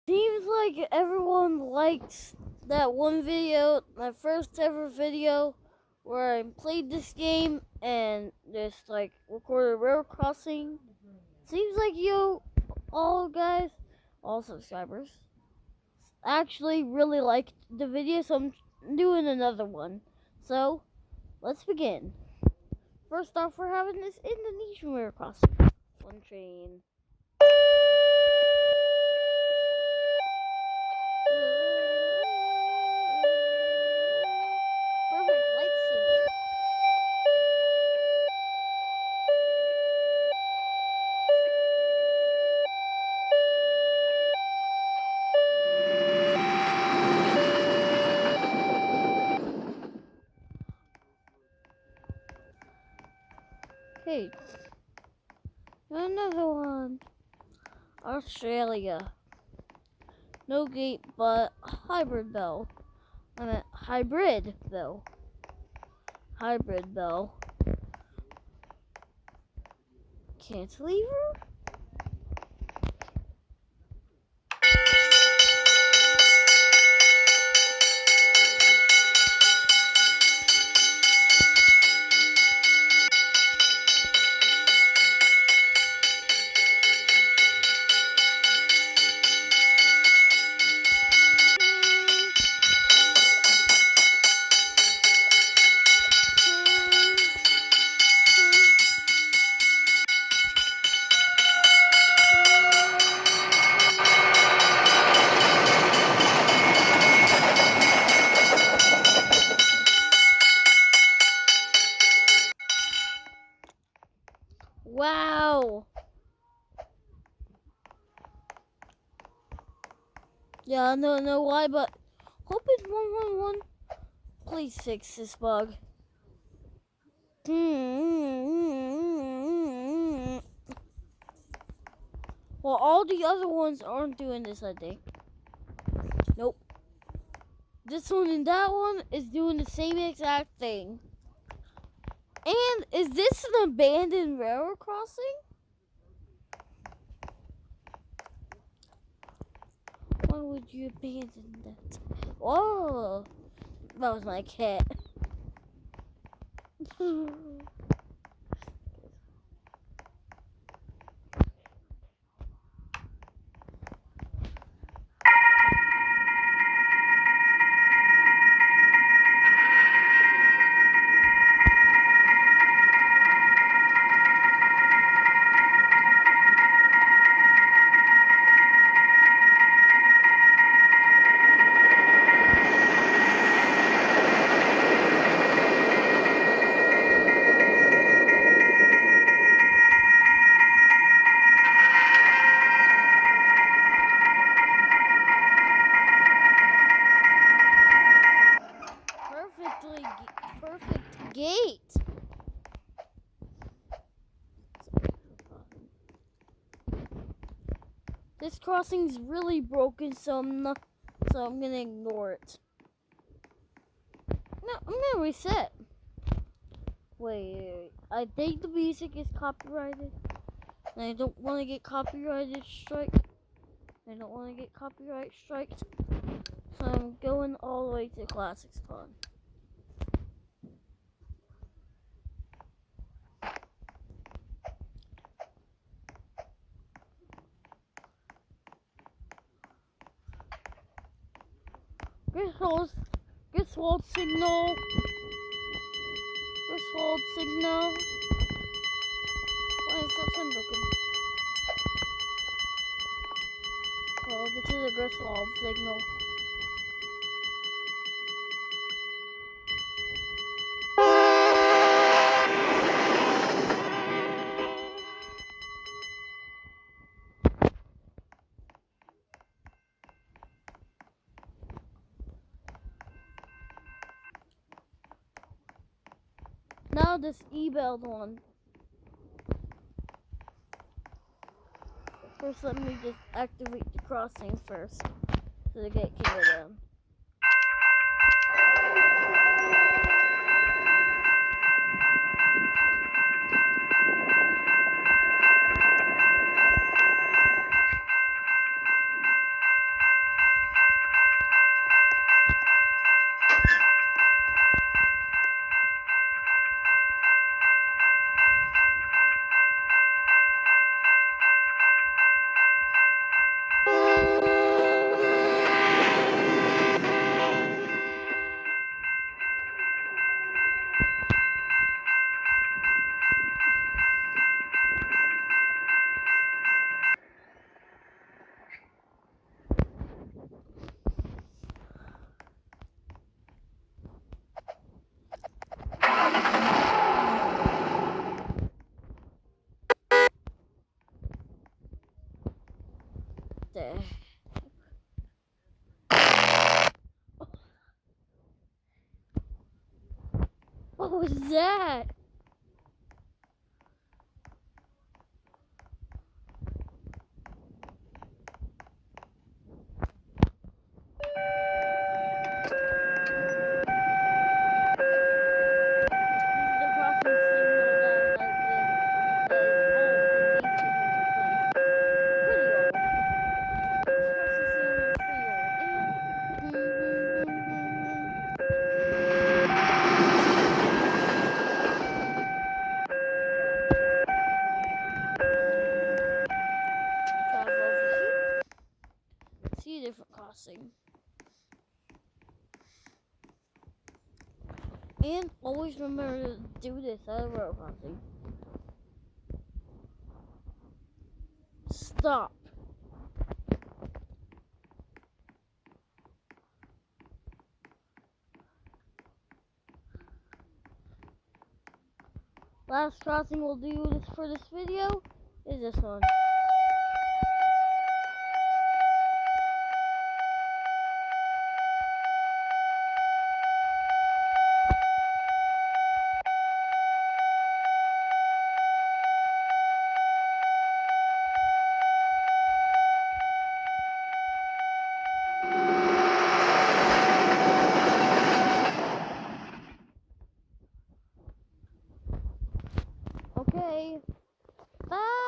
Seems like everyone likes that one video, my first ever video, where I played this game and just like recorded Rail Crossing. Seems like you all guys, all subscribers, actually really liked the video, so I'm doing another one. So, let's begin. First off, we're having this Indonesian Rail Crossing. One train. Perfect light sync. Okay, another one. Australia. No gate, but hybrid bell. I meant hybrid bell. Hybrid bell. Cantilever? Wow. Yeah, I don't know why, but hope it's 111. Please fix this bug. Well, all the other ones aren't doing this, I think. Nope. This one and that one is doing the same exact thing. And is this an abandoned railroad crossing? Why would you abandon that? Oh, that was my cat. Perfect gate. This crossing's really broken, so I'm gonna ignore it. No, I'm gonna reset. Wait, I think the music is copyrighted, and I don't want to get copyrighted strike. I don't want to get copyright striked, so I'm going all the way to Classic Spawn. Griswold signal. Griswold signal. Why is that sign broken? Well, this is a Griswold signal. Now this E-belt one. First, let me just activate the crossing first, so the gate can go down. was that? See a different crossing. And always remember to do this at a road crossing. Stop. Last crossing we'll do for this video is this one. Okay. Bye.